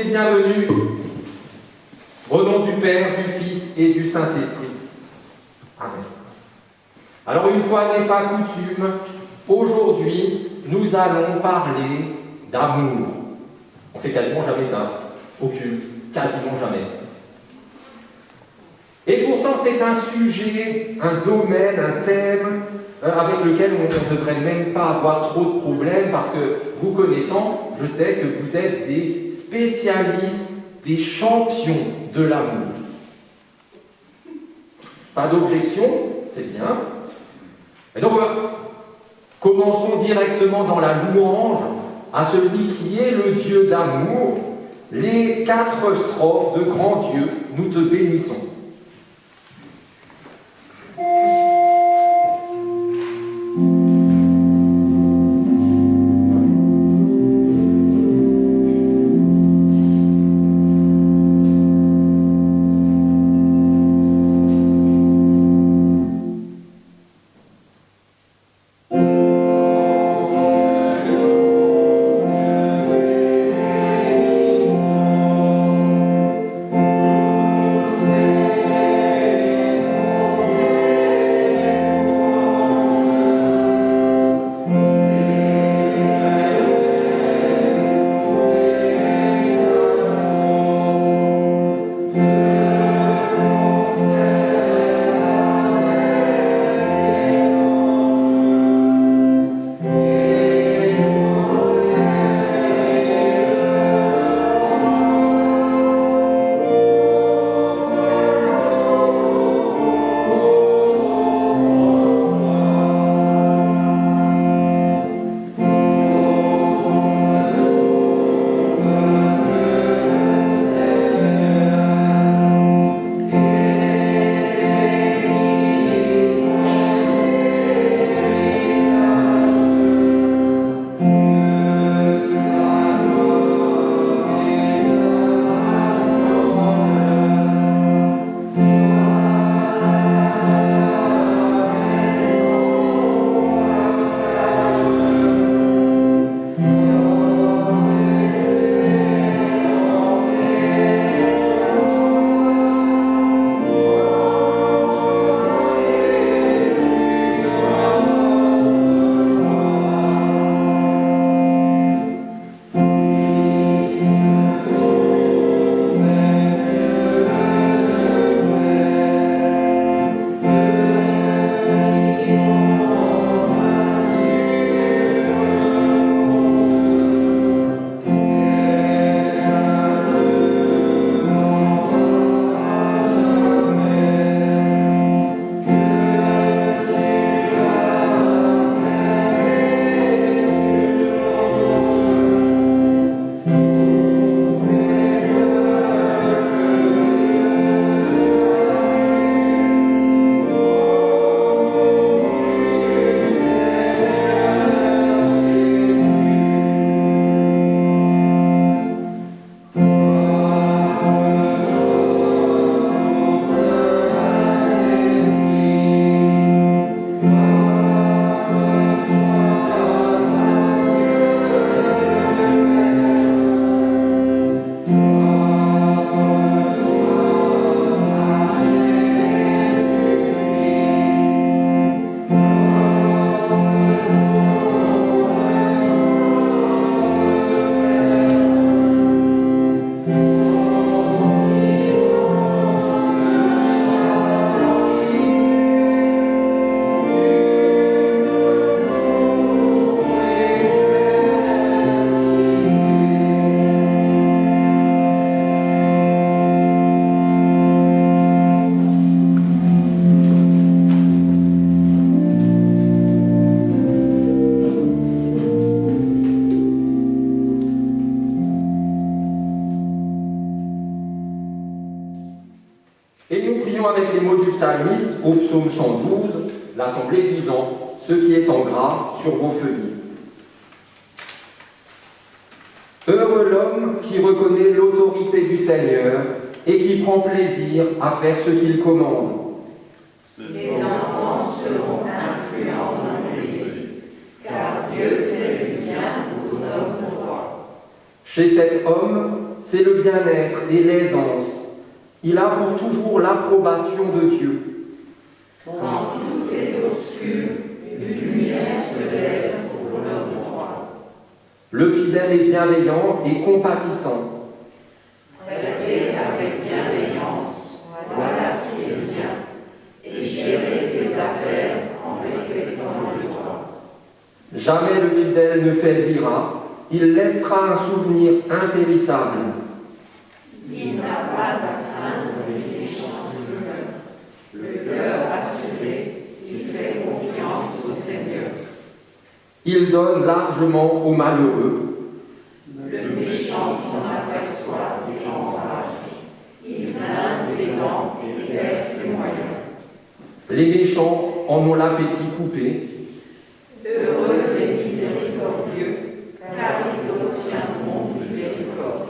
et bienvenue. Au nom du Père, du Fils et du Saint-Esprit. Amen. Alors une fois n'est pas coutume, aujourd'hui nous allons parler d'amour. On fait quasiment jamais ça, au culte, quasiment jamais. Et pourtant c'est un sujet, un domaine, un thème avec lequel on ne devrait même pas avoir trop de problèmes parce que vous connaissant, je sais que vous êtes des spécialistes, des champions de l'amour. Pas d'objection, c'est bien. Et donc, commençons directement dans la louange à celui qui est le Dieu d'amour. Les 4 strophes de Grand Dieu, nous te bénissons. Avec les mots du psalmiste au psaume 112, l'assemblée disant « Ce qui est en gras sur vos feuillets ». Heureux l'homme qui reconnaît l'autorité du Seigneur et qui prend plaisir à faire ce qu'il commande. Ses enfants seront influents dans lui, car Dieu fait du bien aux hommes droits. Chez cet homme, c'est le bien-être et l'aisance. Il a pour toujours l'approbation de Dieu. Quand tout est obscur, une lumière se lève pour leur droit. Le fidèle est bienveillant et compatissant. Traiter avec bienveillance, voilà qui est bien, et gérer ses affaires en respectant le droit. Jamais le fidèle ne faiblira, il laissera un souvenir impérissable. Il n'a pas à craindre les méchants humeurs. Le cœur assuré, il fait confiance au Seigneur. Il donne largement aux malheureux. Le méchant s'en aperçoit et enrage. Il grince des dents et perd ses moyens. Les méchants en ont l'appétit coupé. Heureux les miséricordieux, car ils obtiendront miséricorde.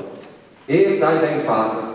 Er sei dein Vater.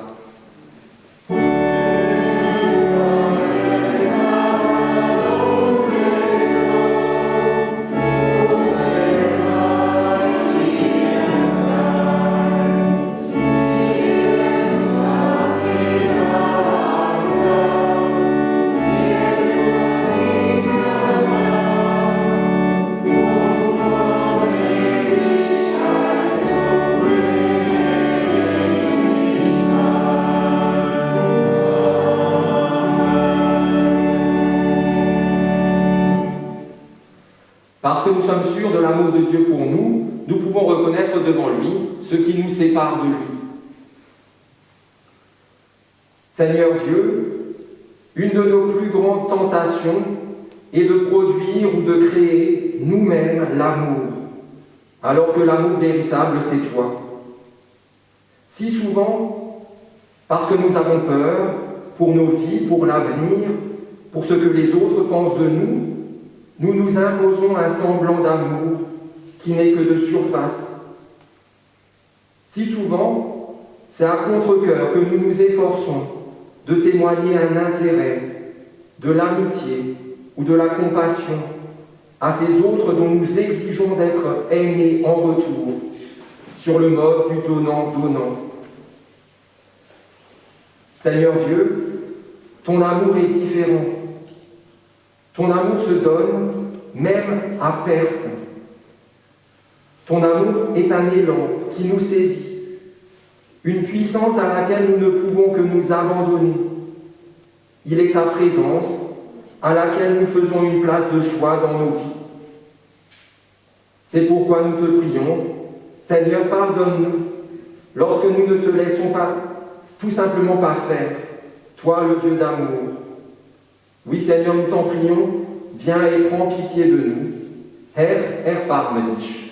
Parce que nous sommes sûrs de l'amour de Dieu pour nous, nous pouvons reconnaître devant lui ce qui nous sépare de lui. Seigneur Dieu, une de nos plus grandes tentations est de produire ou de créer nous-mêmes l'amour, alors que l'amour véritable, c'est toi. Si souvent, parce que nous avons peur pour nos vies, pour l'avenir, pour ce que les autres pensent de nous, nous nous imposons un semblant d'amour qui n'est que de surface. Si souvent, c'est à contre-cœur que nous nous efforçons de témoigner un intérêt, de l'amitié ou de la compassion à ces autres dont nous exigeons d'être aimés en retour, sur le mode du donnant-donnant. Seigneur Dieu, ton amour est différent. Ton amour se donne même à perte. Ton amour est un élan qui nous saisit, une puissance à laquelle nous ne pouvons que nous abandonner. Il est ta présence à laquelle nous faisons une place de choix dans nos vies. C'est pourquoi nous te prions, Seigneur, pardonne-nous lorsque nous ne te laissons pas, tout simplement pas faire, toi le Dieu d'amour. Oui, Seigneur, nous t'en prions, viens et prends pitié de nous. Herr, erbarme dich.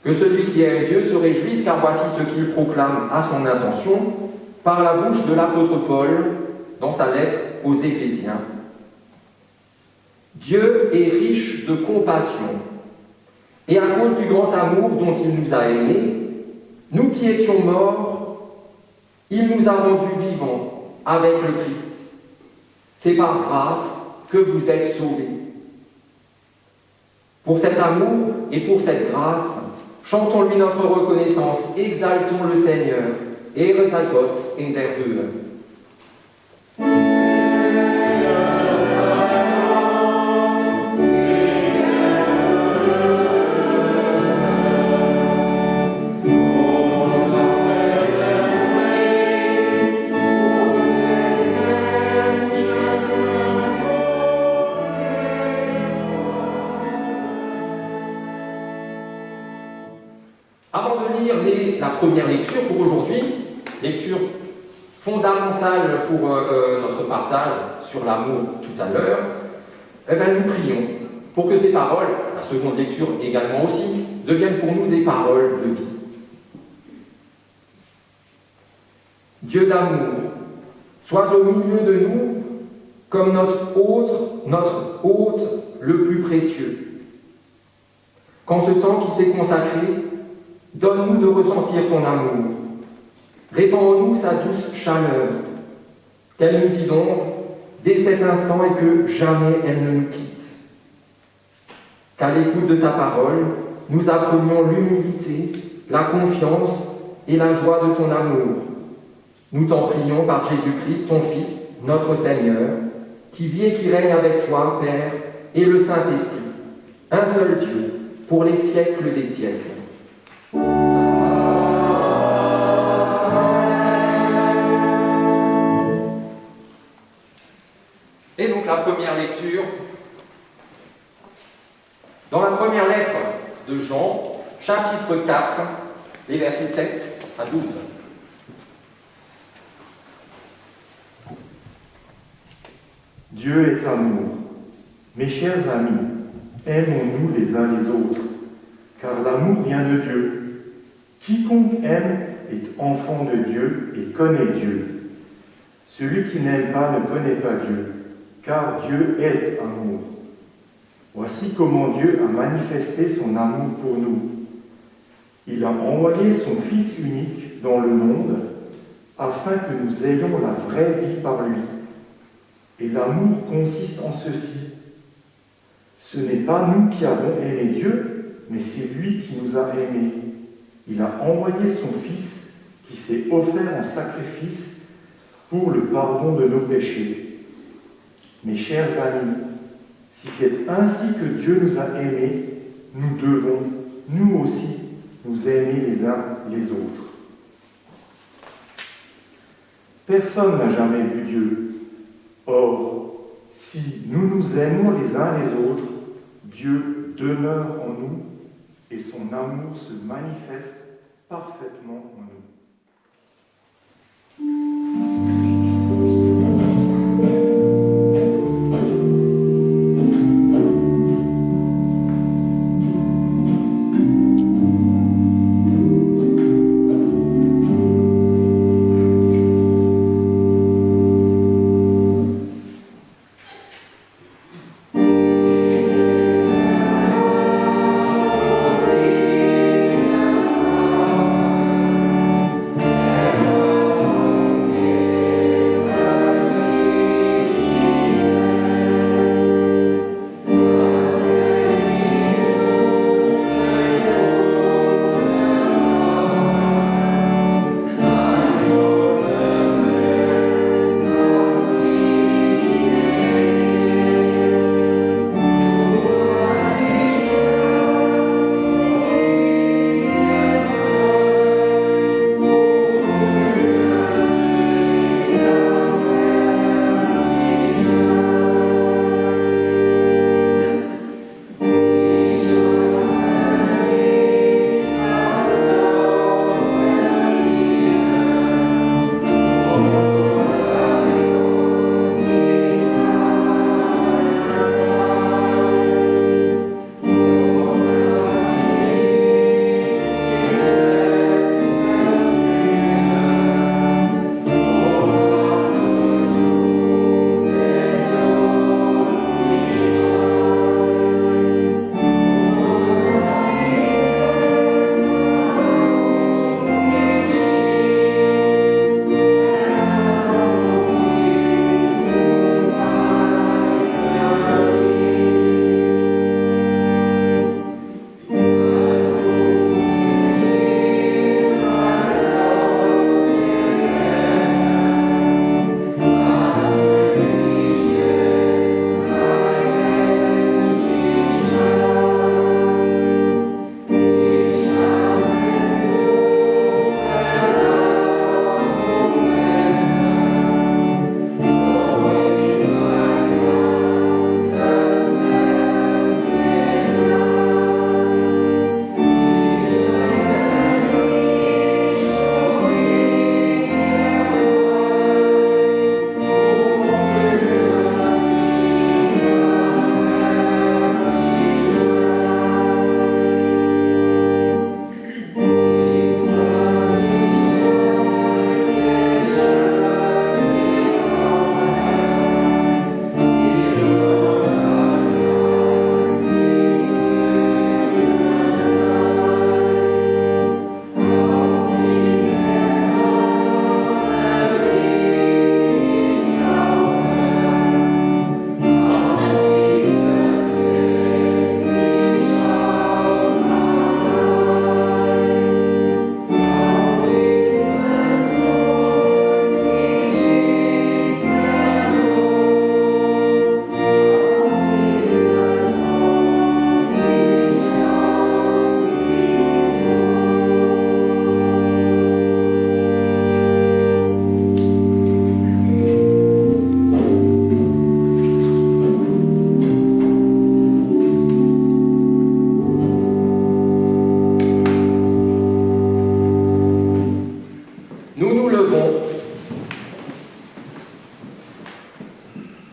Que celui qui aime Dieu se réjouisse, car voici ce qu'il proclame à son intention par la bouche de l'apôtre Paul dans sa lettre aux Éphésiens. Dieu est riche de compassion, et à cause du grand amour dont il nous a aimés, nous qui étions morts, il nous a rendus vivants avec le Christ. C'est par grâce que vous êtes sauvés. Pour cet amour et pour cette grâce, chantons-lui notre reconnaissance, exaltons le Seigneur. Ehre sei Gott in der Höhe. Avant de lire la première lecture pour aujourd'hui, lecture fondamentale pour notre partage sur l'amour tout à l'heure, nous prions pour que ces paroles, la seconde lecture également aussi, deviennent pour nous des paroles de vie. Dieu d'amour, sois au milieu de nous comme notre hôte le plus précieux. qu'en ce temps qui t'est consacré, donne-nous de ressentir ton amour. Répands en nous sa douce chaleur, qu'elle nous inonde dès cet instant et que jamais elle ne nous quitte. Qu'à l'écoute de ta parole, nous apprenions l'humilité, la confiance et la joie de ton amour. Nous t'en prions par Jésus-Christ, ton Fils, notre Seigneur, qui vit et qui règne avec toi, Père, et le Saint-Esprit, un seul Dieu, pour les siècles des siècles. Et donc la première lecture, dans la première lettre de Jean, chapitre 4, les versets 7 à 12. Dieu est amour. Mes chers amis, aimons-nous les uns les autres, car l'amour vient de Dieu. Quiconque aime est enfant de Dieu et connaît Dieu. Celui qui n'aime pas ne connaît pas Dieu, car Dieu est amour. Voici comment Dieu a manifesté son amour pour nous. Il a envoyé son Fils unique dans le monde afin que nous ayons la vraie vie par lui. Et l'amour consiste en ceci. Ce n'est pas nous qui avons aimé Dieu, mais c'est lui qui nous a aimés. Il a envoyé son Fils qui s'est offert en sacrifice pour le pardon de nos péchés. Mes chers amis, si c'est ainsi que Dieu nous a aimés, nous devons, nous aussi, nous aimer les uns les autres. Personne n'a jamais vu Dieu. Or, si nous nous aimons les uns les autres, Dieu demeure en nous et son amour se manifeste parfaitement en nous.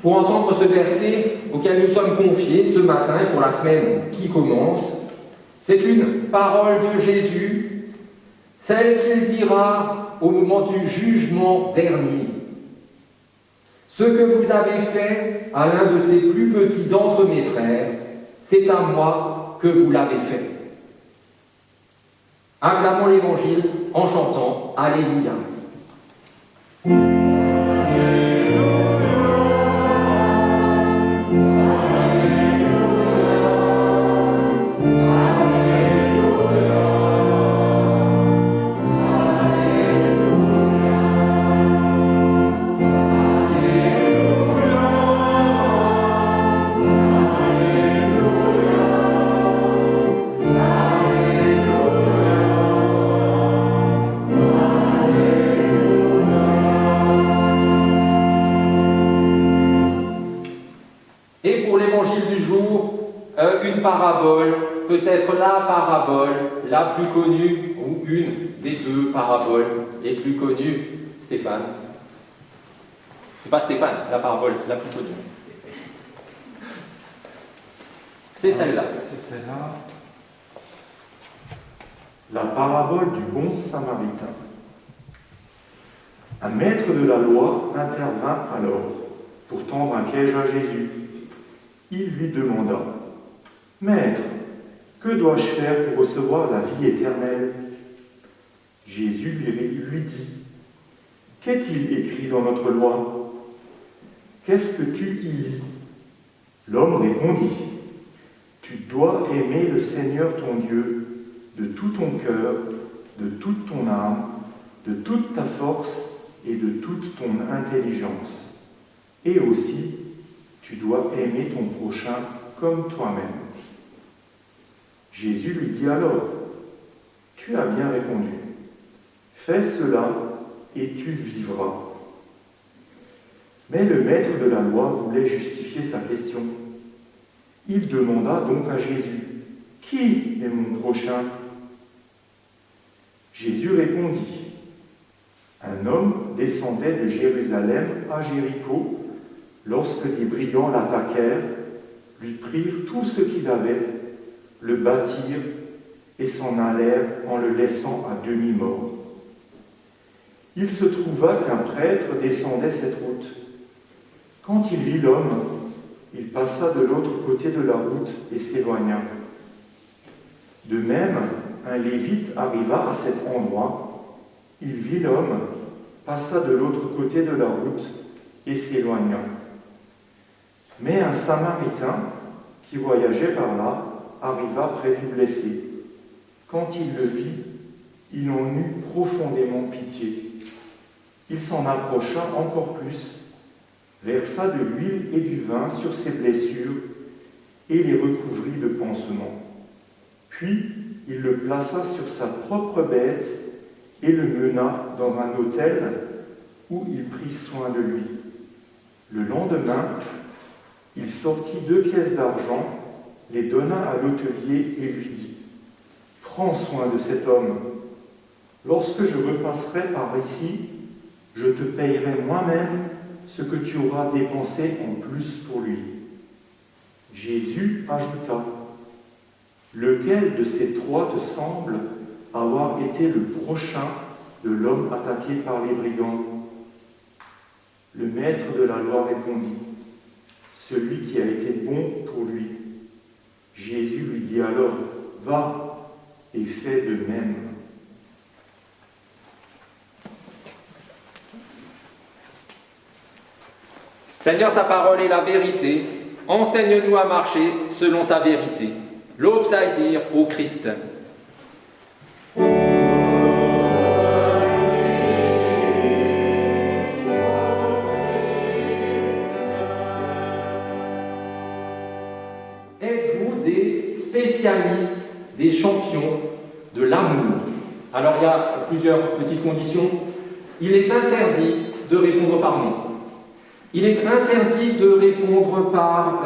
Pour entendre ce verset auquel nous sommes confiés ce matin et pour la semaine qui commence, c'est une parole de Jésus, celle qu'il dira au moment du jugement dernier. Ce que vous avez fait à l'un de ces plus petits d'entre mes frères, c'est à moi que vous l'avez fait. Acclamons l'Évangile en chantant Alléluia. Une parabole, peut-être la parabole la plus connue, ou une des deux paraboles les plus connues. Stéphane. C'est pas Stéphane, la parabole la plus connue. C'est celle-là. C'est celle-là. La parabole du bon samaritain. Un maître de la loi intervint alors pour tendre un piège à Jésus. Il lui demanda: Maître, que dois-je faire pour recevoir la vie éternelle? Jésus lui dit: Qu'est-il écrit dans notre loi? Qu'est-ce que tu y lis? L'homme répondit: Tu dois aimer le Seigneur ton Dieu de tout ton cœur, de toute ton âme, de toute ta force et de toute ton intelligence. Et aussi, tu dois aimer ton prochain comme toi-même. Jésus lui dit alors: Tu as bien répondu. Fais cela et tu vivras. Mais le maître de la loi voulait justifier sa question. Il demanda donc à Jésus: Qui est mon prochain? Jésus répondit: Un homme descendait de Jérusalem à Jéricho lorsque des brigands l'attaquèrent, lui prirent tout ce qu'il avait, le battirent et s'en allèrent en le laissant à demi-mort. Il se trouva qu'un prêtre descendait cette route. Quand il vit l'homme, il passa de l'autre côté de la route et s'éloigna. De même, un lévite arriva à cet endroit. Il vit l'homme, passa de l'autre côté de la route et s'éloigna. Mais un samaritain qui voyageait par là arriva près du blessé. Quand il le vit, il en eut profondément pitié. Il s'en approcha encore plus, versa de l'huile et du vin sur ses blessures et les recouvrit de pansements. Puis il le plaça sur sa propre bête et le mena dans un autel où il prit soin de lui. Le lendemain, il sortit 2 pièces d'argent, les donna à l'hôtelier et lui dit: Prends soin de cet homme. Lorsque je repasserai par ici, je te payerai moi-même ce que tu auras dépensé en plus pour lui. Jésus ajouta: Lequel de ces 3 te semble avoir été le prochain de l'homme attaqué par les brigands? Le maître de la loi répondit: Celui qui a été bon pour lui. Jésus lui dit alors: Va et fais de même. Seigneur, ta parole est la vérité. Enseigne-nous à marcher selon ta vérité. L'Obsaïdir au Christ. Êtes-vous des spécialistes, des champions de l'amour? Alors il y a plusieurs petites conditions. Il est interdit de répondre par non. Il est interdit de répondre par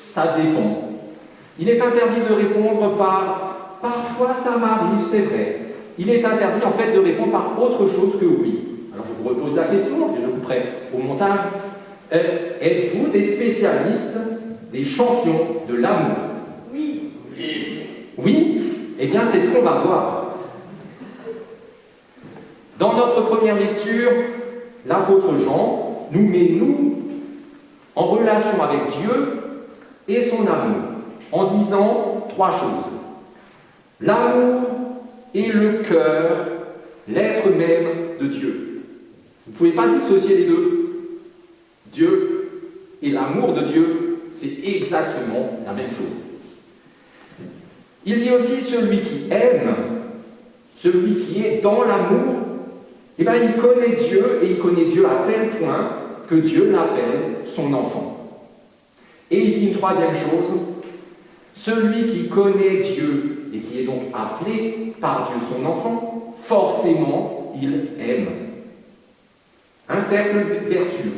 ça dépend. Il est interdit de répondre par parfois ça m'arrive, c'est vrai. Il est interdit en fait de répondre par autre chose que oui. Alors je vous repose la question et je couperai au montage. Êtes-vous des spécialistes, des champions de l'amour? Oui. Oui? Eh bien, c'est ce qu'on va voir. Dans notre première lecture, l'apôtre Jean nous met, nous, en relation avec Dieu et son amour, en disant 3 choses. L'amour est le cœur, l'être même de Dieu. Vous ne pouvez pas dissocier les deux. Dieu et l'amour de Dieu, c'est exactement la même chose. Il dit aussi celui qui aime, celui qui est dans l'amour, eh bien, il connaît Dieu, et il connaît Dieu à tel point que Dieu l'appelle son enfant. Et il dit une 3e chose, celui qui connaît Dieu et qui est donc appelé par Dieu son enfant, forcément, il aime. Un cercle vertueux.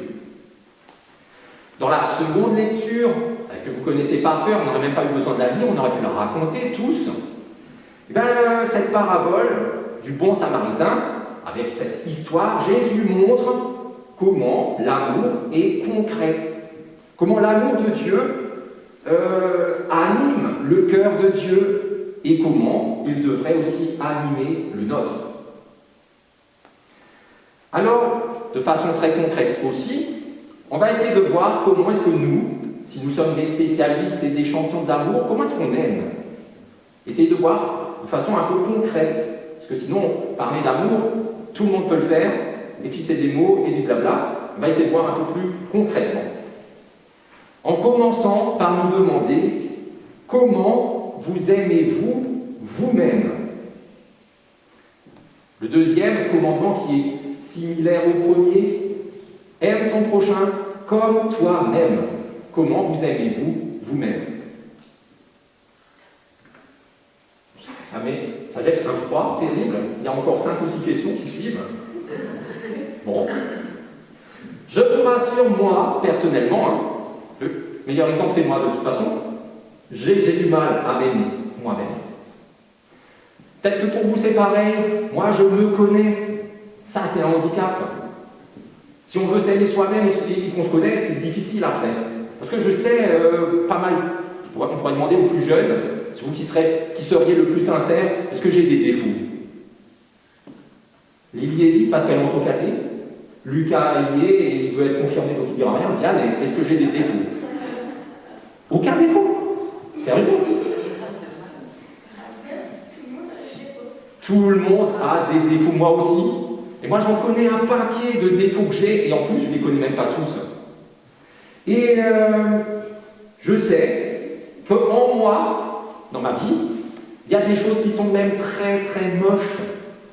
Dans la seconde lecture, que vous connaissez par cœur, on n'aurait même pas eu besoin de la lire, on aurait pu la raconter tous, eh bien, cette parabole du bon samaritain, avec cette histoire, Jésus montre comment l'amour est concret, comment l'amour de Dieu anime le cœur de Dieu et comment il devrait aussi animer le nôtre. Alors, de façon très concrète aussi, on va essayer de voir comment est-ce que nous, si nous sommes des spécialistes et des champions d'amour, comment est-ce qu'on aime? Essayez de voir de façon un peu concrète, parce que sinon, parler d'amour, tout le monde peut le faire, et puis c'est des mots et du blabla. On va essayer de voir un peu plus concrètement. En commençant par nous demander comment vous aimez-vous vous-même? Le deuxième commandement qui est similaire au premier, aime ton prochain comme toi-même. Comment vous aimez-vous vous-même? Ça jette un froid terrible. Il y a encore 5 ou 6 questions qui suivent. Bon. Je vous rassure, moi, personnellement, le meilleur exemple c'est moi de toute façon, j'ai du mal à m'aimer moi-même. Peut-être que pour vous c'est pareil, moi je me connais. Ça c'est un handicap. Si on veut s'aimer soi-même et qu'on se connaît, c'est difficile après. Parce que je sais pas mal, on pourrait demander aux plus jeunes, c'est vous qui seriez le plus sincère, est-ce que j'ai des défauts? Lily hésite parce qu'elle est entre cathés. Lucas y est et il veut être confirmé, donc il dira rien. Diane, est-ce que j'ai des défauts? Aucun défaut. Sérieux? Tout le monde a des défauts, moi aussi. Et moi j'en connais un paquet de défauts que j'ai, et en plus je ne les connais même pas tous. Et je sais qu'en moi, dans ma vie, il y a des choses qui sont même très très moches.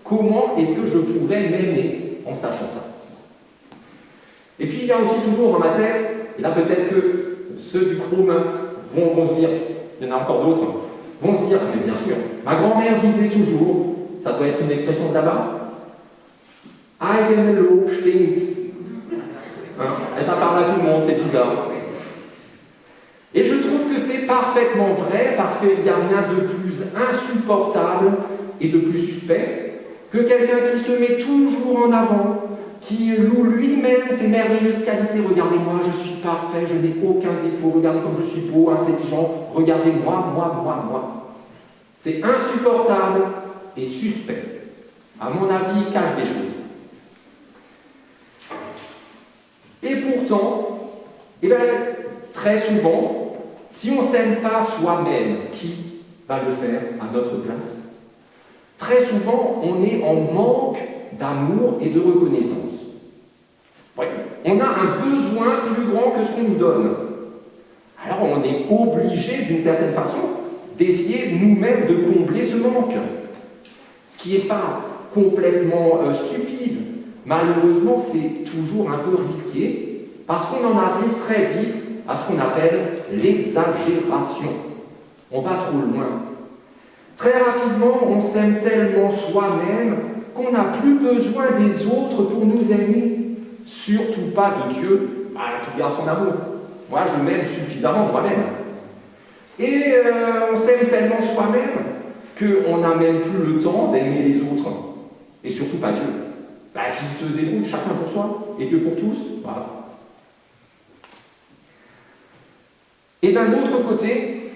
Comment est-ce que je pourrais m'aimer en sachant ça? Et puis il y a aussi toujours dans ma tête, et là peut-être que ceux du Chrome vont se dire, il y en a encore d'autres, vont se dire, mais bien sûr, ma grand-mère disait toujours, ça doit être une expression de là-bas, Eigenlob stinkt. Et ça parle à tout le monde, c'est bizarre. Et je trouve que c'est parfaitement vrai parce qu'il n'y a rien de plus insupportable et de plus suspect que quelqu'un qui se met toujours en avant, qui loue lui-même ses merveilleuses qualités. Regardez-moi, je suis parfait, je n'ai aucun défaut, regardez comme je suis beau, intelligent, regardez-moi, moi. C'est insupportable et suspect. À mon avis, il cache des choses. Et pourtant, très souvent, si on ne s'aime pas soi-même, qui va le faire à notre place? Très souvent, on est en manque d'amour et de reconnaissance. Ouais. On a un besoin plus grand que ce qu'on nous donne. Alors on est obligé, d'une certaine façon, d'essayer nous-mêmes de combler ce manque. Ce qui n'est pas complètement stupide. Malheureusement, c'est toujours un peu risqué, parce qu'on en arrive très vite à ce qu'on appelle l'exagération. On va trop loin. Très rapidement, on s'aime tellement soi-même qu'on n'a plus besoin des autres pour nous aimer. Surtout pas de Dieu, qui garde son amour. Moi, je m'aime suffisamment moi-même. Et on s'aime tellement soi-même qu'on n'a même plus le temps d'aimer les autres. Et surtout pas Dieu. Qui se débrouille chacun pour soi, et que pour tous, voilà. Et d'un autre côté,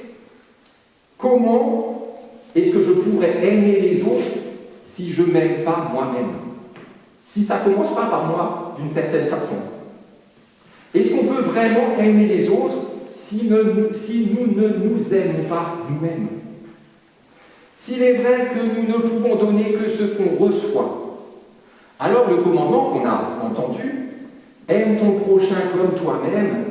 comment est-ce que je pourrais aimer les autres si je ne m'aime pas moi-même? Si ça ne commence pas par moi d'une certaine façon? Est-ce qu'on peut vraiment aimer les autres si nous ne nous aimons pas nous-mêmes? S'il est vrai que nous ne pouvons donner que ce qu'on reçoit, alors le commandement qu'on a entendu, « Aime ton prochain comme toi-même »,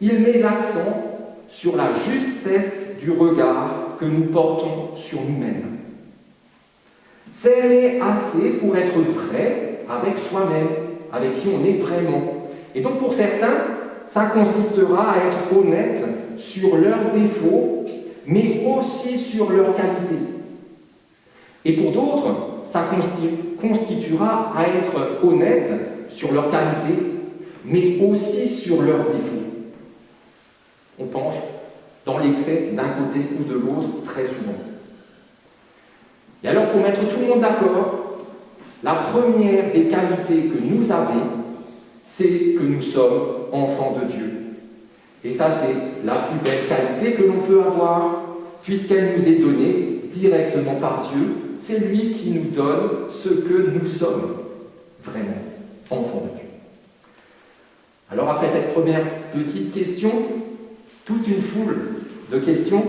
il met l'accent sur la justesse du regard que nous portons sur nous-mêmes. S'aimer assez pour être vrai avec soi-même, avec qui on est vraiment. Et donc pour certains, ça consistera à être honnête sur leurs défauts, mais aussi sur leurs qualités. Et pour d'autres, ça constituera à être honnête sur leurs qualités, mais aussi sur leurs défauts. On penche dans l'excès d'un côté ou de l'autre très souvent. Et alors, pour mettre tout le monde d'accord, la première des qualités que nous avons, c'est que nous sommes enfants de Dieu. Et ça, c'est la plus belle qualité que l'on peut avoir, puisqu'elle nous est donnée directement par Dieu. C'est lui qui nous donne ce que nous sommes, vraiment, enfants de Dieu. Alors, après cette première petite question, toute une foule de questions.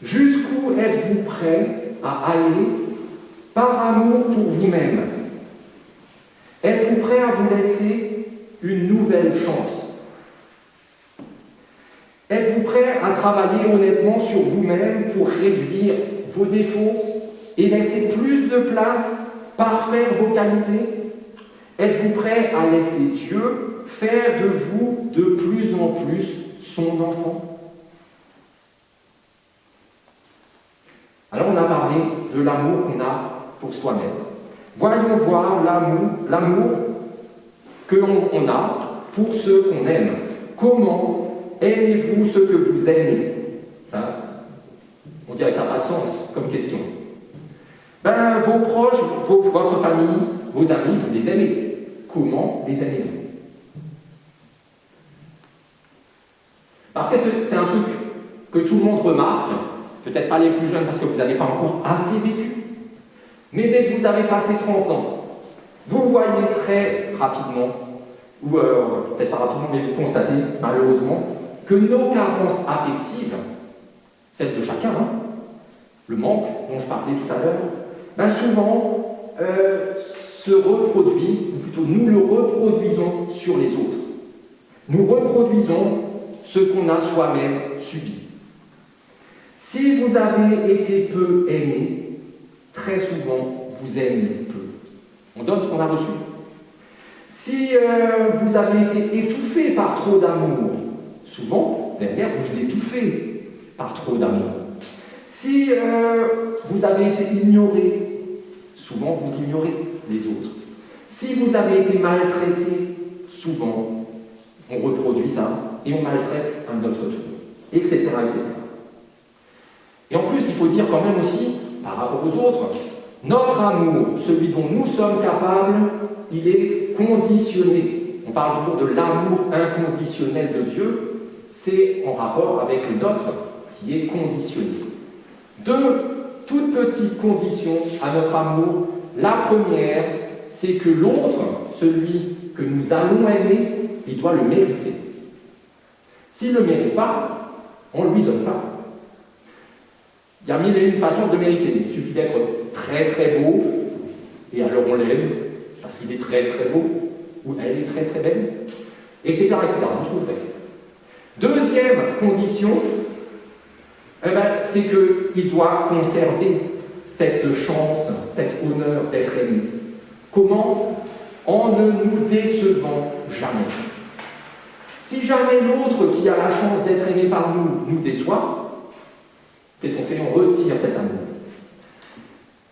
Jusqu'où êtes-vous prêts à aller par amour pour vous-même? Êtes-vous prêts à vous laisser une nouvelle chance? Êtes-vous prêts à travailler honnêtement sur vous-même pour réduire vos défauts et laisser plus de place parfaire vos qualités? Êtes-vous prêts à laisser Dieu faire de vous de plus en plus son enfant? Alors on a parlé de l'amour qu'on a pour soi-même. Voyons voir l'amour que l'on a pour ceux qu'on aime. Comment aimez-vous ceux que vous aimez? Ça, on dirait que ça n'a pas de sens comme question. Vos proches, votre famille, vos amis, vous les aimez. Comment les aimez-vous? Parce que c'est un truc que tout le monde remarque, peut-être pas les plus jeunes parce que vous n'avez pas encore assez vécu, mais dès que vous avez passé 30 ans, vous voyez très rapidement, ou peut-être pas rapidement, mais vous constatez malheureusement, que nos carences affectives, celles de chacun, le manque dont je parlais tout à l'heure, souvent se reproduit, ou plutôt nous le reproduisons sur les autres. Nous reproduisons ce qu'on a soi-même subi. Si vous avez été peu aimé, très souvent, vous aimez peu. On donne ce qu'on a reçu. Si vous avez été étouffé par trop d'amour, souvent, derrière, vous étouffez par trop d'amour. Si vous avez été ignoré, souvent, vous ignorez les autres. Si vous avez été maltraité, souvent, on reproduit ça et on maltraite à notre tour, etc., etc. Et en plus, il faut dire quand même aussi, par rapport aux autres, notre amour, celui dont nous sommes capables, il est conditionné. On parle toujours de l'amour inconditionnel de Dieu, c'est en rapport avec le nôtre qui est conditionné. Deux toutes petites conditions à notre amour. La première, c'est que l'autre, celui que nous allons aimer, il doit le mériter. S'il ne le mérite pas, on ne lui donne pas. Il y a mille et une façons de mériter. Il suffit d'être très très beau, et alors on l'aime, parce qu'il est très très beau, ou elle est très très belle, etc. etc. Vous trouverez. Deuxième condition, c'est qu'il doit conserver cette chance, cet honneur d'être aimé. Comment? En ne nous décevant jamais. Si jamais l'autre qui a la chance d'être aimé par nous nous déçoit, qu'est-ce qu'on fait? On retire cet amour.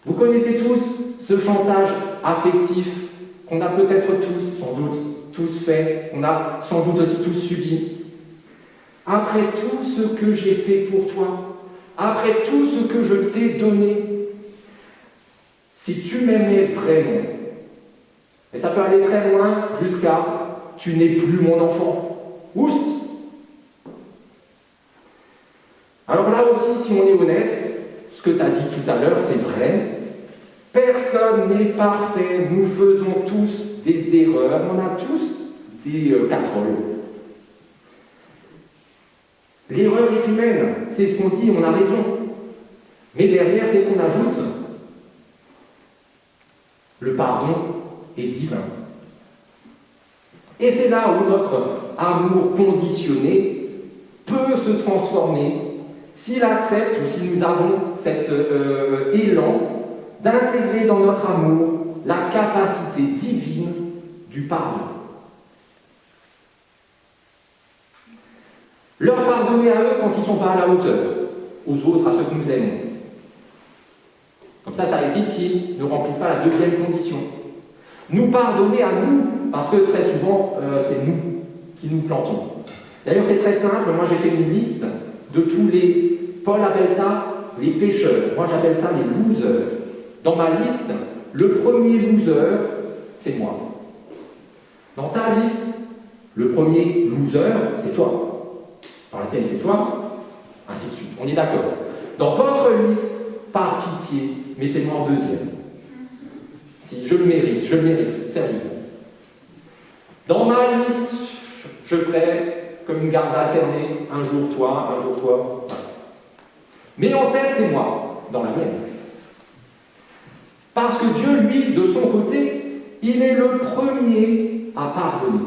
Vous connaissez tous ce chantage affectif qu'on a peut-être tous, sans doute, tous fait, qu'on a sans doute aussi tous subi. Après tout ce que j'ai fait pour toi, après tout ce que je t'ai donné, si tu m'aimais vraiment, et ça peut aller très loin jusqu'à tu n'es plus mon enfant. Oust! honnête, ce que tu as dit tout à l'heure, c'est vrai. Personne n'est parfait, nous faisons tous des erreurs, on a tous des casseroles. L'erreur est humaine, c'est ce qu'on dit, on a raison. Mais derrière, qu'est-ce qu'on ajoute? Le pardon est divin. Et c'est là où notre amour conditionné peut se transformer s'il accepte ou si nous avons cet élan d'intégrer dans notre amour la capacité divine du pardon. Leur pardonner à eux quand ils ne sont pas à la hauteur, aux autres, à ceux que nous aimons. Comme ça évite qu'ils ne remplissent pas la deuxième condition. Nous pardonner à nous, parce que très souvent, c'est nous qui nous plantons. D'ailleurs, c'est très simple, moi j'ai fait une liste de tous les... Paul appelle ça les pécheurs, moi j'appelle ça les losers. Dans ma liste, le premier loser, c'est moi. Dans ta liste, le premier loser, c'est toi. Dans la tienne, c'est toi, ainsi de suite. On est d'accord. Dans votre liste, par pitié, mettez-moi en deuxième. Si je le mérite, sérieusement. Dans ma liste, je ferai comme une garde alternée, un jour toi, un jour toi. Voilà. Mais en tête, c'est moi, dans la mienne. Parce que Dieu, lui, de son côté, il est le premier à pardonner.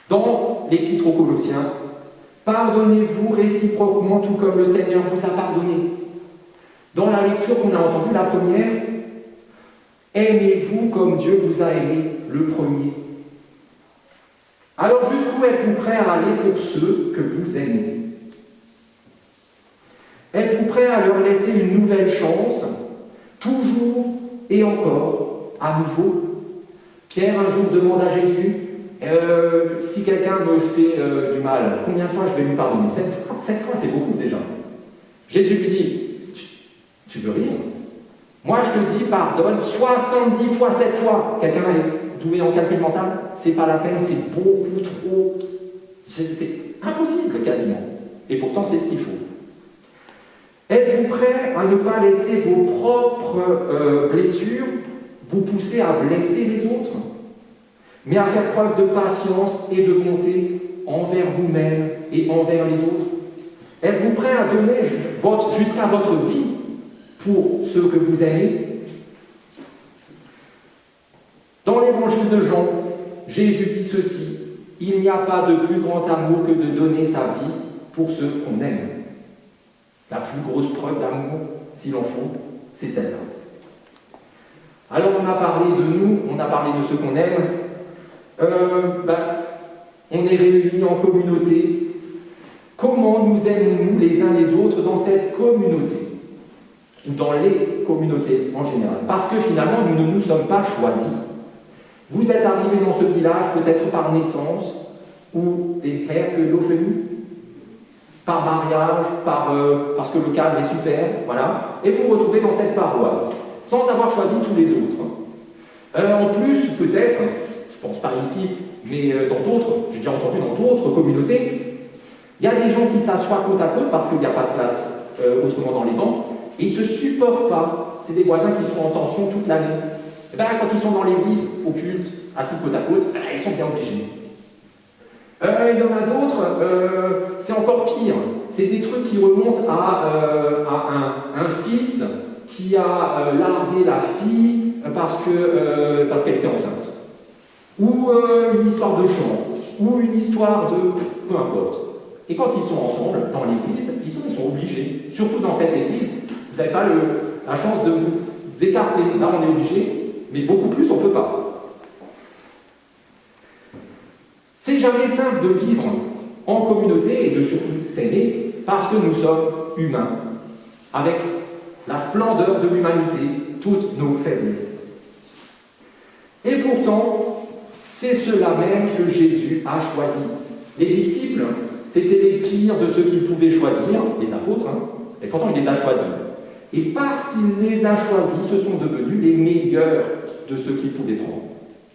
Dans l'Épître aux Colossiens, pardonnez-vous réciproquement tout comme le Seigneur vous a pardonné. Dans la lecture qu'on a entendue, la première, aimez-vous comme Dieu vous a aimé, le premier. Alors jusqu'où êtes-vous prêts à aller pour ceux que vous aimez? Êtes-vous prêts à leur laisser une nouvelle chance, toujours et encore, à nouveau? Pierre un jour demande à Jésus, si quelqu'un me fait du mal, combien de fois je vais lui pardonner? 7 fois, c'est beaucoup déjà. Jésus lui dit, tu veux rire? Moi je te dis, pardonne 70 fois 7 fois. Quelqu'un est doué en calcul mental? C'est pas la peine, c'est beaucoup trop. C'est impossible quasiment. Et pourtant c'est ce qu'il faut. Êtes-vous prêts à ne pas laisser vos propres blessures vous pousser à blesser les autres, mais à faire preuve de patience et de bonté envers vous-même et envers les autres? Êtes-vous prêts à donner jusqu'à votre vie pour ceux que vous aimez? Dans l'évangile de Jean, Jésus dit ceci: il n'y a pas de plus grand amour que de donner sa vie pour ceux qu'on aime. La plus grosse preuve d'amour, s'il en faut, c'est celle-là. Alors on a parlé de nous, on a parlé de ceux qu'on aime. On est réunis en communauté. Comment nous aimons-nous les uns les autres dans cette communauté? Ou dans les communautés en général? Parce que finalement, nous ne nous sommes pas choisis. Vous êtes arrivés dans ce village peut-être par naissance, ou des herculophonie, par mariage, parce que le cadre est super, voilà, et vous vous retrouvez dans cette paroisse, sans avoir choisi tous les autres. En plus, peut-être, je ne pense pas ici, mais dans d'autres, j'ai déjà entendu dans d'autres communautés, il y a des gens qui s'assoient côte à côte parce qu'il n'y a pas de place autrement dans les bancs, et ils ne se supportent pas. C'est des voisins qui sont en tension toute l'année. Et bien, quand ils sont dans l'église, au culte, assis côte à côte, ils sont bien obligés. Il y en a d'autres, c'est encore pire. C'est des trucs qui remontent à un fils qui a largué la fille parce qu'elle était enceinte. Ou une histoire de chant, ou une histoire de... peu importe. Et quand ils sont ensemble, dans l'église, ils sont obligés, surtout dans cette église, vous n'avez pas la chance de vous écarter. Là, on est obligé, mais beaucoup plus, on ne peut pas. C'est jamais simple de vivre en communauté et de surtout s'aimer parce que nous sommes humains, avec la splendeur de l'humanité, toutes nos faiblesses. Et pourtant, c'est cela même que Jésus a choisi. Les disciples, c'était les pires de ceux qu'il pouvait choisir, les apôtres, et pourtant il les a choisis. Et parce qu'il les a choisis, ce sont devenus les meilleurs de ceux qu'il pouvait prendre.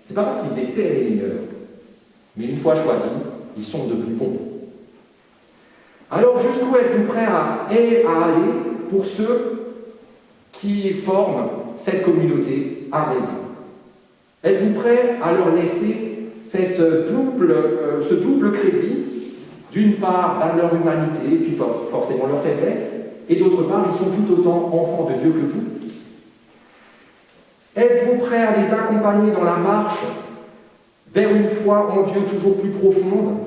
C'est pas parce qu'ils étaient les meilleurs, mais une fois choisis, ils sont devenus bons. Alors jusqu'où êtes-vous prêts à aller pour ceux qui forment cette communauté avec vous? Êtes-vous prêts à leur laisser ce double crédit? D'une part, dans leur humanité, puis forcément leur faiblesse, et d'autre part, ils sont tout autant enfants de Dieu que vous. Êtes-vous prêts à les accompagner dans la marche vers une foi en Dieu toujours plus profonde?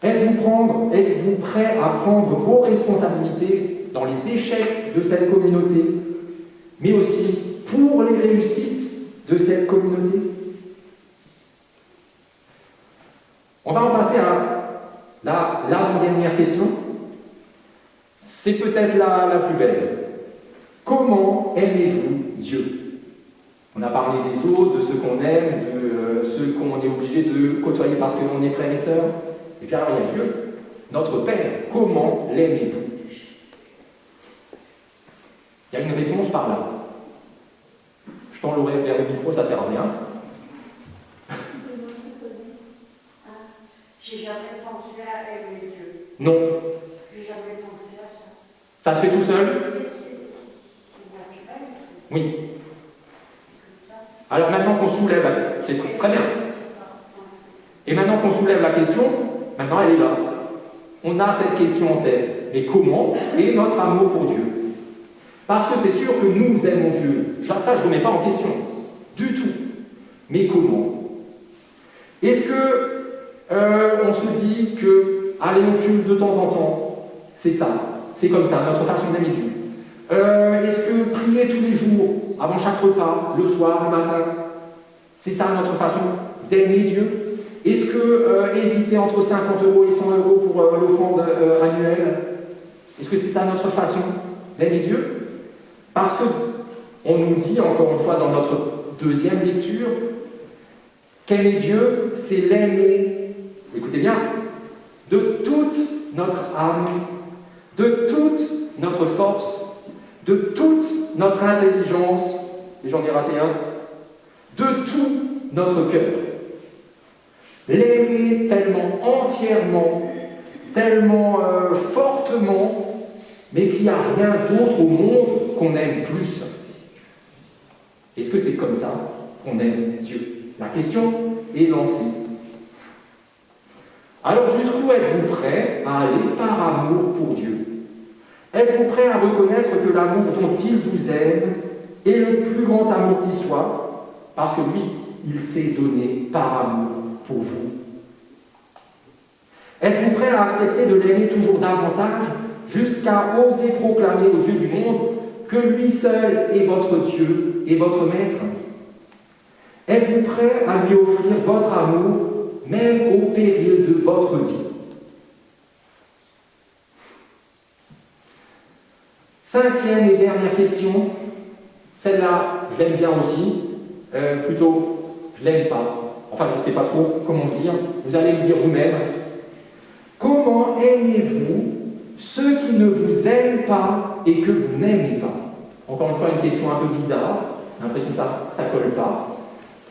Êtes-vous prêts à prendre vos responsabilités dans les échecs de cette communauté, mais aussi pour les réussites de cette communauté? On va en passer à l'avant-dernière question. C'est peut-être la plus belle. Comment aimez-vous Dieu? On a parlé des autres, de ceux qu'on aime, de ceux qu'on est obligé de côtoyer parce qu'on est frères et sœurs. Et puis alors il y a Dieu, notre Père. Comment l'aimez-vous? Il y a une réponse par là. Je tends l'oreille vers le micro, ça sert à rien. J'ai jamais pensé à aimer Dieu. Non. J'ai jamais pensé à ça. Ça se fait tout seul? Oui. Alors maintenant qu'on soulève, c'est très bien. Et maintenant qu'on soulève la question, maintenant elle est là. On a cette question en tête. Mais comment est notre amour pour Dieu? Parce que c'est sûr que nous aimons Dieu. Ça, je ne remets pas en question. Du tout. Mais comment? Est-ce que on se dit que aller au culte de temps en temps, c'est ça, c'est comme ça, notre façon d'aimer Dieu. Est-ce que prier tous les jours, avant chaque repas, le soir, le matin, c'est ça notre façon d'aimer Dieu? Est-ce que hésiter entre 50 € et 100 € pour l'offrande annuelle, est-ce que c'est ça notre façon d'aimer Dieu? Parce qu'on nous dit, encore une fois, dans notre deuxième lecture, qu'aimer Dieu, c'est l'aimer, écoutez bien, de toute notre âme, de toute notre force, de toute notre intelligence, et j'en ai raté un, de tout notre cœur. L'aimer tellement entièrement, tellement fortement, mais qu'il n'y a rien d'autre au monde qu'on aime plus. Est-ce que c'est comme ça qu'on aime Dieu? La question est lancée. Alors jusqu'où êtes-vous prêts à aller par amour pour Dieu? Êtes-vous prêts à reconnaître que l'amour dont il vous aime est le plus grand amour qui soit, parce que lui, il s'est donné par amour pour vous? Êtes-vous prêts à accepter de l'aimer toujours davantage, jusqu'à oser proclamer aux yeux du monde que lui seul est votre Dieu et votre Maître? Êtes-vous prêts à lui offrir votre amour, même au péril de votre vie? Cinquième et dernière question, celle-là, je l'aime bien aussi, plutôt, je l'aime pas. Enfin, je ne sais pas trop comment dire, vous allez me dire vous-même. Comment aimez-vous ceux qui ne vous aiment pas et que vous n'aimez pas? Encore une fois, une question un peu bizarre, j'ai l'impression que ça ne colle pas.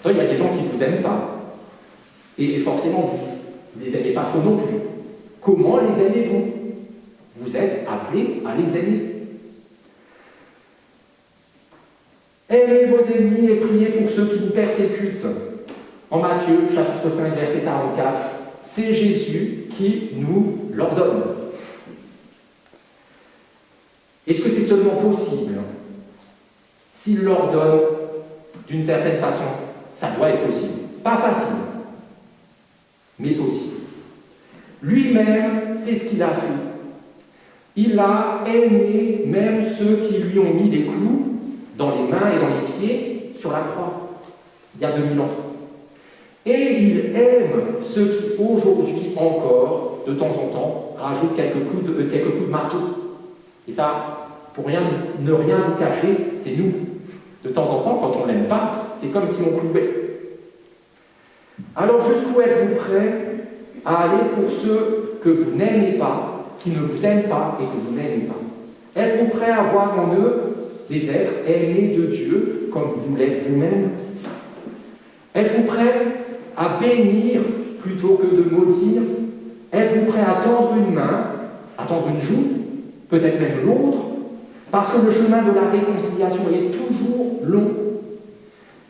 Il y a des gens qui ne vous aiment pas. Et forcément, vous ne les aimez pas trop non plus. Comment les aimez-vous? Vous êtes appelés à les aimer. Aimez vos ennemis et priez pour ceux qui vous persécutent. En Matthieu, chapitre 5, verset 44, c'est Jésus qui nous l'ordonne. Est-ce que c'est seulement possible? S'il l'ordonne d'une certaine façon, ça doit être possible. Pas facile, mais possible. Lui-même, c'est ce qu'il a fait. Il a aimé même ceux qui lui ont mis des clous dans les mains et dans les pieds sur la croix, il y a 2000 ans. Et il aime ceux qui, aujourd'hui encore, de temps en temps, rajoutent quelques coups de marteau. Et ça, pour ne rien vous cacher, c'est nous. De temps en temps, quand on ne l'aime pas, c'est comme si on clouait. Alors jusqu'où êtes-vous prêts à aller pour ceux que vous n'aimez pas, qui ne vous aiment pas et que vous n'aimez pas? Êtes-vous prêts à voir en eux des êtres aimés de Dieu comme vous l'êtes vous-même? Êtes-vous prêts à bénir plutôt que de maudire? Êtes-vous prêts à tendre une main attendre une joue, peut-être même l'autre, parce que le chemin de la réconciliation est toujours long.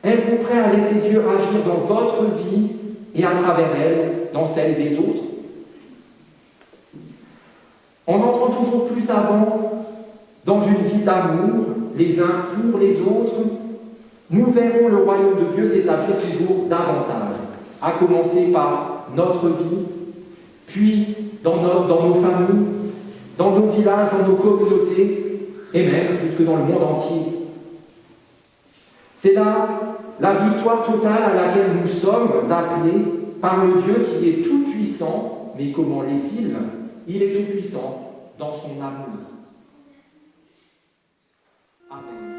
Êtes-vous prêt à laisser Dieu agir dans votre vie et à travers elle, dans celle des autres? En entrant toujours plus avant dans une vie d'amour, les uns pour les autres, nous verrons le royaume de Dieu s'établir toujours davantage, à commencer par notre vie, puis dans nos familles, dans nos villages, dans nos communautés, et même jusque dans le monde entier. C'est là la victoire totale à laquelle nous sommes appelés par le Dieu qui est tout-puissant, mais comment l'est-il? Il est tout-puissant dans son amour. Amen.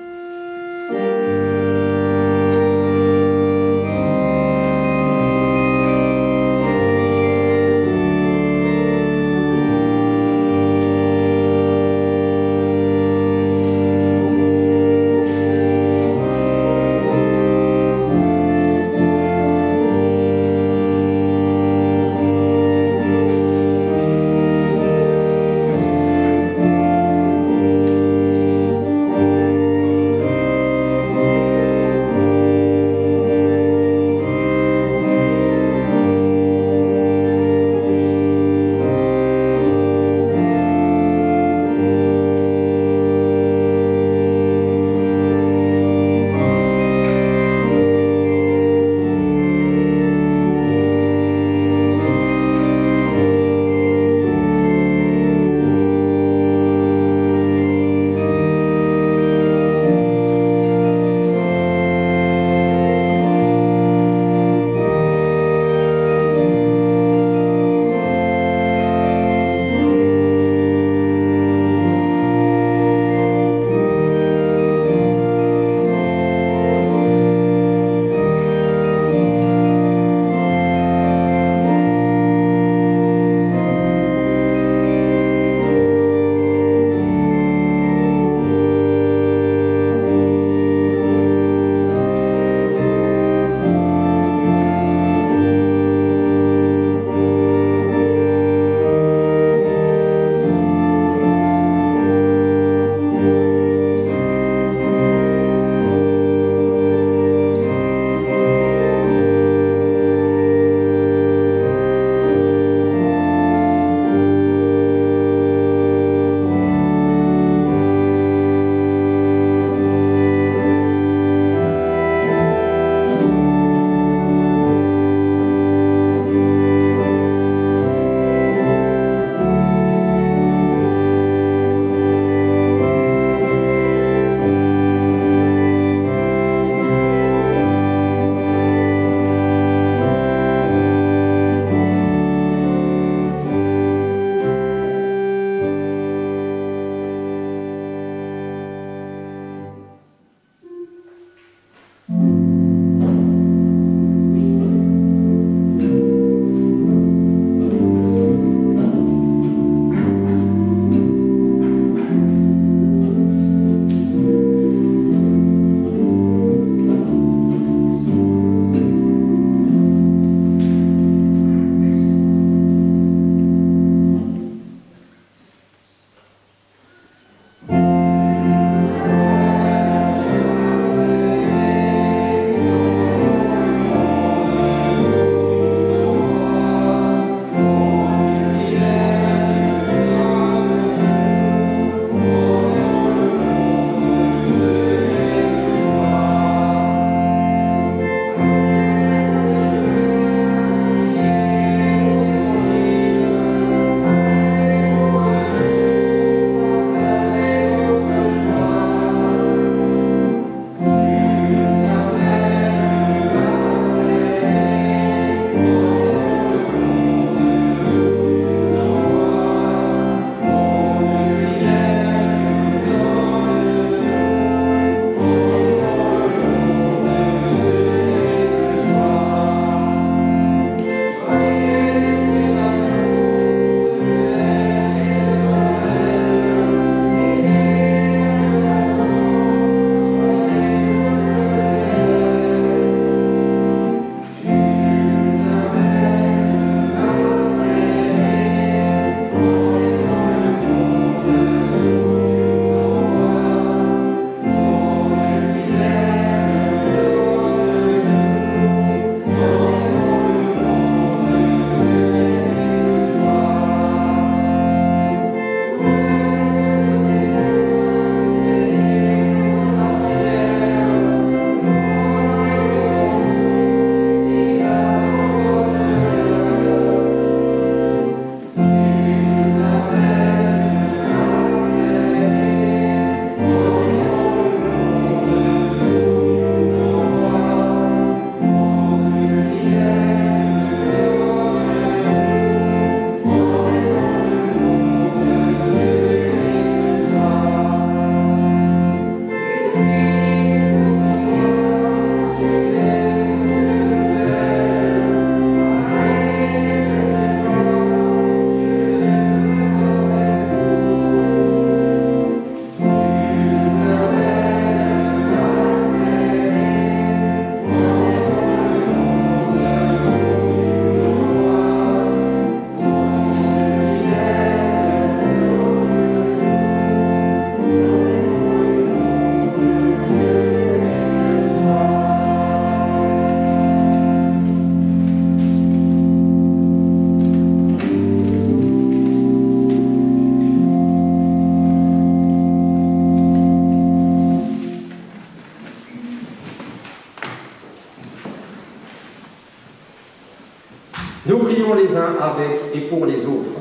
Nous prions les uns avec et pour les autres.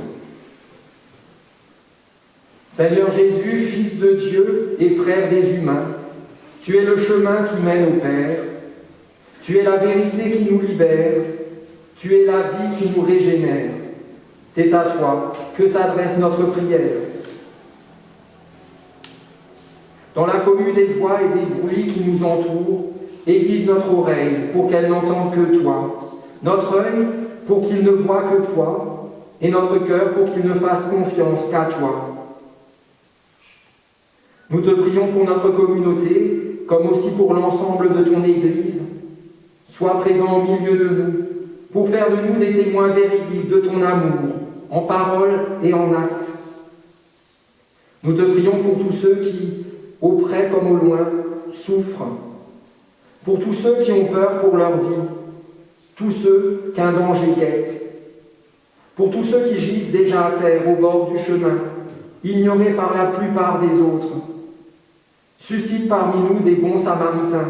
Seigneur Jésus, Fils de Dieu et frère des humains, tu es le chemin qui mène au Père, tu es la vérité qui nous libère, tu es la vie qui nous régénère. C'est à toi que s'adresse notre prière. Dans la commune des voix et des bruits qui nous entourent, aiguise notre oreille pour qu'elle n'entende que toi, notre œil pour qu'il ne voie que toi, et notre cœur pour qu'il ne fasse confiance qu'à toi. Nous te prions pour notre communauté, comme aussi pour l'ensemble de ton Église. Sois présent au milieu de nous, pour faire de nous des témoins véridiques de ton amour, en parole et en acte. Nous te prions pour tous ceux qui, au près comme au loin, souffrent, pour tous ceux qui ont peur pour leur vie, tous ceux qu'un danger guette, pour tous ceux qui gisent déjà à terre au bord du chemin, ignorés par la plupart des autres. Suscite parmi nous des bons samaritains,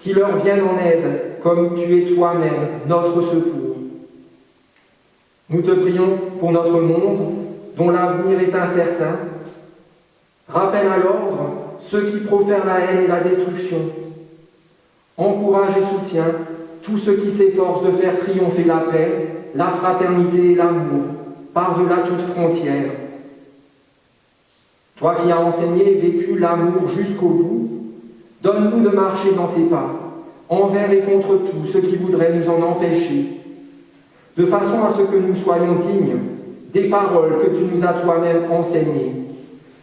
qui leur viennent en aide, comme tu es toi-même notre secours. Nous te prions pour notre monde, dont l'avenir est incertain. Rappelle à l'ordre ceux qui profèrent la haine et la destruction. Encourage et soutiens tous ceux qui s'efforcent de faire triompher la paix, la fraternité et l'amour, par-delà toute frontière. Toi qui as enseigné et vécu l'amour jusqu'au bout, donne-nous de marcher dans tes pas, envers et contre tous ceux qui voudraient nous en empêcher, de façon à ce que nous soyons dignes des paroles que tu nous as toi-même enseignées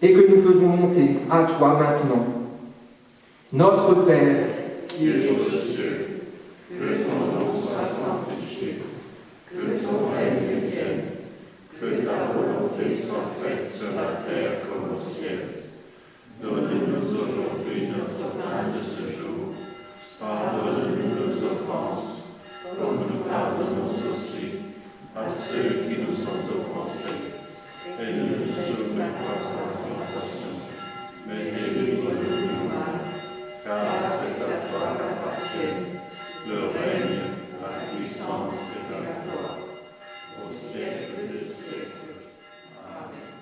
et que nous faisons monter à toi maintenant. Notre Père, qui es aux cieux, que ton nom soit sanctifié, que ton règne vienne, que ta volonté soit faite sur la terre comme au ciel. Donne-nous aujourd'hui notre pain de ce jour. Pardonne-nous nos offenses, comme nous pardonnons aussi à ceux qui nous ont offensés. Et ne nous soumets pas à la tentation, mais délivre-nous du mal, car c'est à toi qu'appartiennent le règne, la puissance et la gloire, au siècle des siècles. Amen.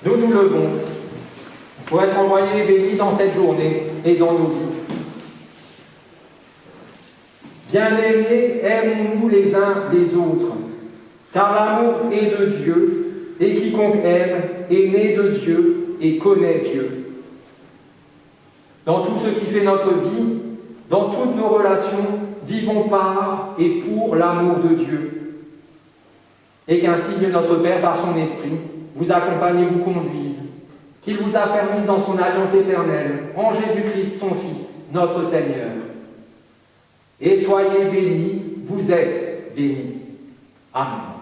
nous nous levons pour être envoyés et bénis dans cette journée et dans nos vies. Bien-aimés, aimons-nous les uns les autres, car l'amour est de Dieu, et quiconque aime est né de Dieu et connaît Dieu. Dans tout ce qui fait notre vie, dans toutes nos relations, vivons par et pour l'amour de Dieu. Et qu'ainsi Dieu notre Père, par son Esprit, vous accompagne et vous conduise, qu'il vous affermisse dans son alliance éternelle, en Jésus-Christ son Fils, notre Seigneur. Et soyez bénis, vous êtes bénis. Amen.